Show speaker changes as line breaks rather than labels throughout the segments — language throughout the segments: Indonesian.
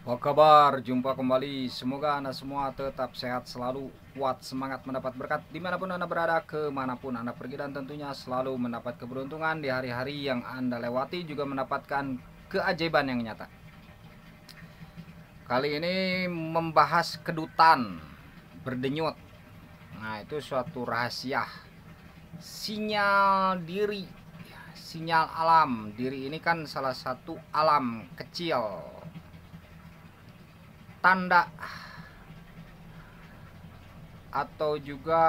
Apa kabar? Jumpa kembali. Semoga Anda semua tetap sehat selalu, kuat, semangat mendapat berkat dimanapun Anda berada, kemanapun Anda pergi, dan tentunya selalu mendapat keberuntungan di hari-hari yang Anda lewati, juga mendapatkan keajaiban yang nyata. Kali ini membahas kedutan berdenyut. Nah, itu suatu rahasia. Sinyal diri, sinyal alam. Diri ini kan salah satu alam kecil, tanda atau juga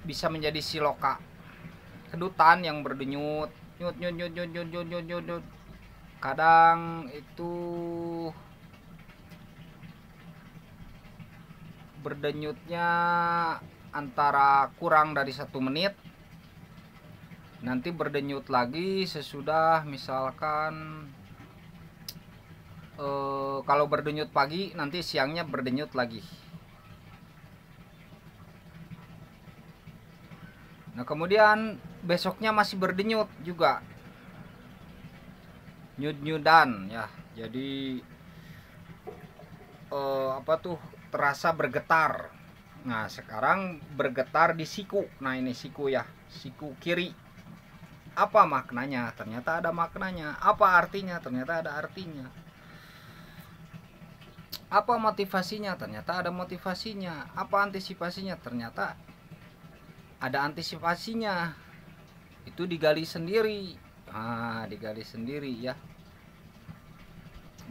bisa menjadi siloka, kedutan yang berdenyut, nyut nyut nyut nyut nyut nyut nyut nyut, nyut. Kadang itu berdenyutnya antara kurang dari 1 menit, nanti berdenyut lagi sesudah misalkan kalau berdenyut pagi, nanti siangnya berdenyut lagi. Nah, kemudian besoknya masih berdenyut juga, nyut-nyudan ya. Jadi terasa bergetar. Nah, sekarang bergetar di siku. Nah, ini siku ya, siku kiri. Apa maknanya? Ternyata ada maknanya. Apa artinya? Ternyata ada artinya. Apa motivasinya? Ternyata ada motivasinya. Apa antisipasinya? Ternyata ada antisipasinya. Itu digali sendiri. Digali sendiri ya.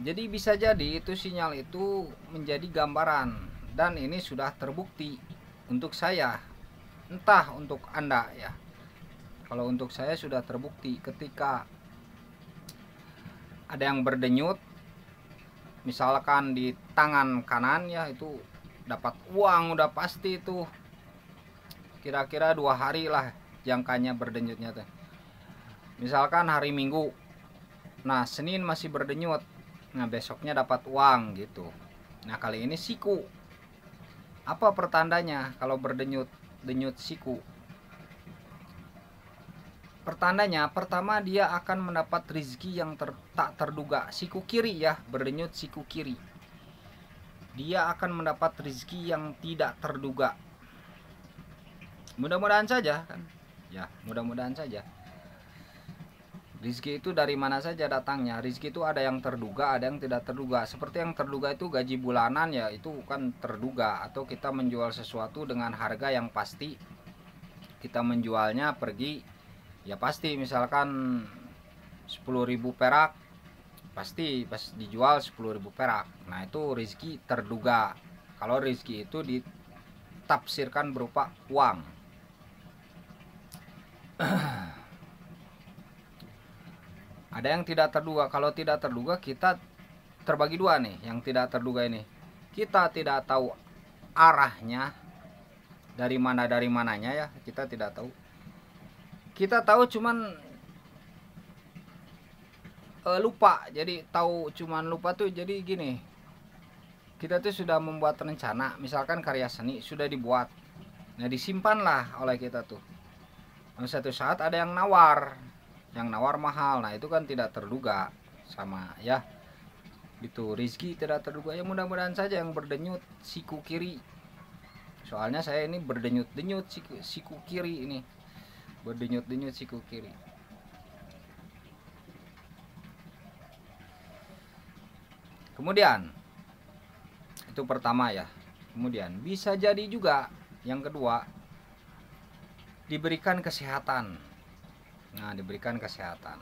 Jadi bisa jadi itu sinyal itu menjadi gambaran, dan ini sudah terbukti untuk saya. Entah untuk Anda ya. Kalau untuk saya sudah terbukti ketika ada yang berdenyut, misalkan di tangan kanan ya, itu dapat uang udah pasti itu. Kira-kira 2 hari lah jangkanya berdenyutnya tuh. Misalkan hari Minggu, nah Senin masih berdenyut, nah besoknya dapat uang gitu. Nah, kali ini siku. Apa pertandanya kalau berdenyut siku? Pertandanya, pertama dia akan mendapat rezeki yang tak terduga. Siku kiri ya, berdenyut siku kiri. Dia akan mendapat rezeki yang tidak terduga. Mudah-mudahan saja kan. Ya, mudah-mudahan saja. Rezeki itu dari mana saja datangnya. Rezeki itu ada yang terduga, ada yang tidak terduga. Seperti yang terduga itu gaji bulanan ya, itu kan terduga. Atau kita menjual sesuatu dengan harga yang pasti. Kita menjualnya pergi, ya pasti misalkan 10.000 perak, pasti pas dijual 10.000 perak. Nah, itu rezeki terduga. Kalau rezeki itu ditafsirkan berupa uang. Ada yang tidak terduga. Kalau tidak terduga, kita terbagi dua nih. Yang tidak terduga ini, kita tidak tahu arahnya dari mananya ya, kita tidak tahu. Kita tahu cuman lupa. Jadi tahu cuman lupa tuh, jadi gini, kita tuh sudah membuat rencana, misalkan karya seni sudah dibuat, nah disimpanlah oleh kita tuh. Nah, satu saat ada yang nawar mahal, nah itu kan tidak terduga sama ya, itu rezeki tidak terduga ya. Mudah-mudahan saja yang berdenyut siku kiri, soalnya saya ini berdenyut-denyut siku kiri ini, berdenyut-denyut siku kiri. Kemudian itu pertama ya. Kemudian bisa jadi juga yang kedua, diberikan kesehatan. Nah, diberikan kesehatan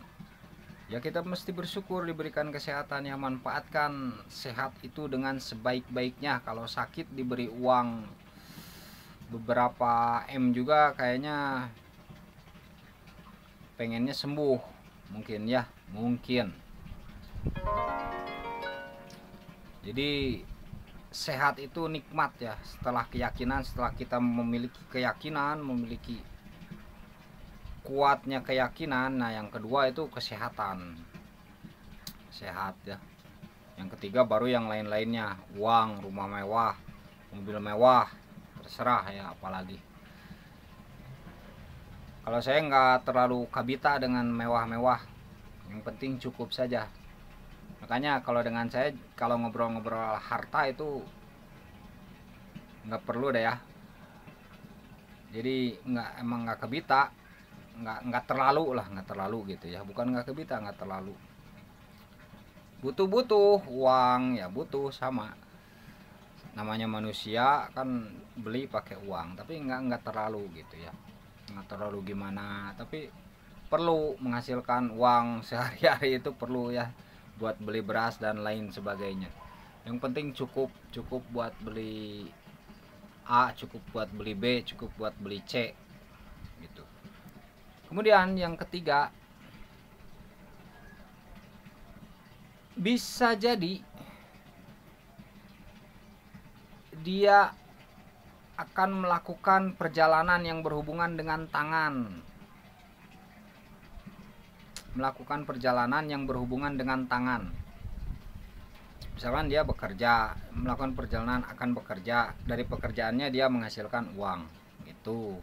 ya, kita mesti bersyukur diberikan kesehatan ya. Manfaatkan sehat itu dengan sebaik-baiknya. Kalau sakit diberi uang beberapa M juga, kayaknya pengennya sembuh mungkin ya, mungkin. Jadi sehat itu nikmat ya. Setelah keyakinan, setelah kita memiliki keyakinan, memiliki kuatnya keyakinan, nah yang kedua itu kesehatan, sehat ya. Yang ketiga baru yang lain-lainnya, uang, rumah mewah, mobil mewah, terserah ya, apalagi. Kalau saya nggak terlalu kabita dengan mewah-mewah, yang penting cukup saja. Makanya kalau dengan saya, kalau ngobrol-ngobrol harta itu nggak perlu deh ya. Jadi emang nggak kebita, nggak terlalu lah, nggak terlalu gitu ya. Bukan nggak kebita, nggak terlalu. Butuh uang ya, butuh sama. Namanya manusia kan beli pakai uang, tapi nggak terlalu gitu ya. Nggak terlalu gimana, tapi perlu menghasilkan uang sehari-hari itu perlu ya, buat beli beras dan lain sebagainya. Yang penting cukup buat beli A, cukup buat beli B, cukup buat beli C gitu. Kemudian yang ketiga, bisa jadi dia akan melakukan perjalanan yang berhubungan dengan tangan. Melakukan perjalanan yang berhubungan dengan tangan. Misalkan dia bekerja, melakukan perjalanan akan bekerja, dari pekerjaannya dia menghasilkan uang gitu.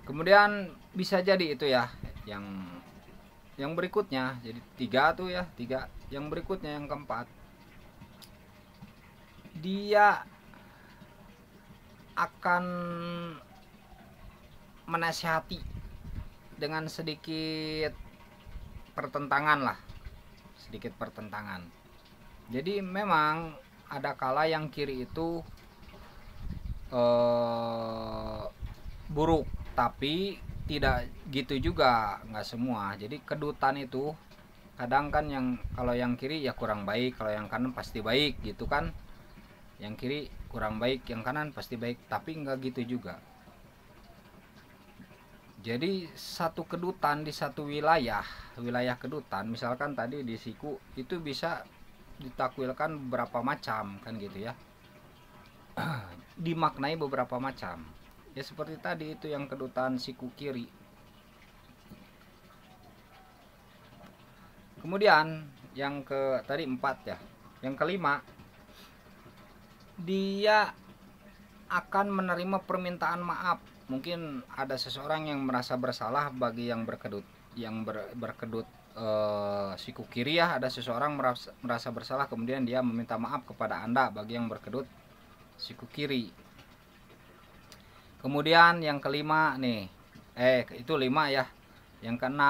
Kemudian bisa jadi itu ya, yang berikutnya, jadi 3 tuh ya, 3. Yang berikutnya yang keempat, dia akan menasihati dengan sedikit pertentangan lah, sedikit pertentangan. Jadi memang ada kala yang kiri itu buruk, tapi tidak gitu juga, nggak semua. Jadi kedutan itu kadang kan yang kalau yang kiri ya kurang baik, kalau yang kanan pasti baik gitu kan. Yang kiri kurang baik, yang kanan pasti baik, tapi nggak gitu juga. Jadi satu kedutan di satu wilayah kedutan, misalkan tadi di siku itu bisa ditakwilkan beberapa macam kan gitu ya. Dimaknai beberapa macam. Ya seperti tadi itu yang kedutan siku kiri. Kemudian yang ke tadi 4 ya. Yang kelima, dia akan menerima permintaan maaf. Mungkin ada seseorang yang merasa bersalah bagi yang berkedut, berkedut siku kiri ya. Ada seseorang merasa bersalah, kemudian dia meminta maaf kepada Anda bagi yang berkedut siku kiri. Kemudian yang kelima nih, itu 5 ya. Yang keenam,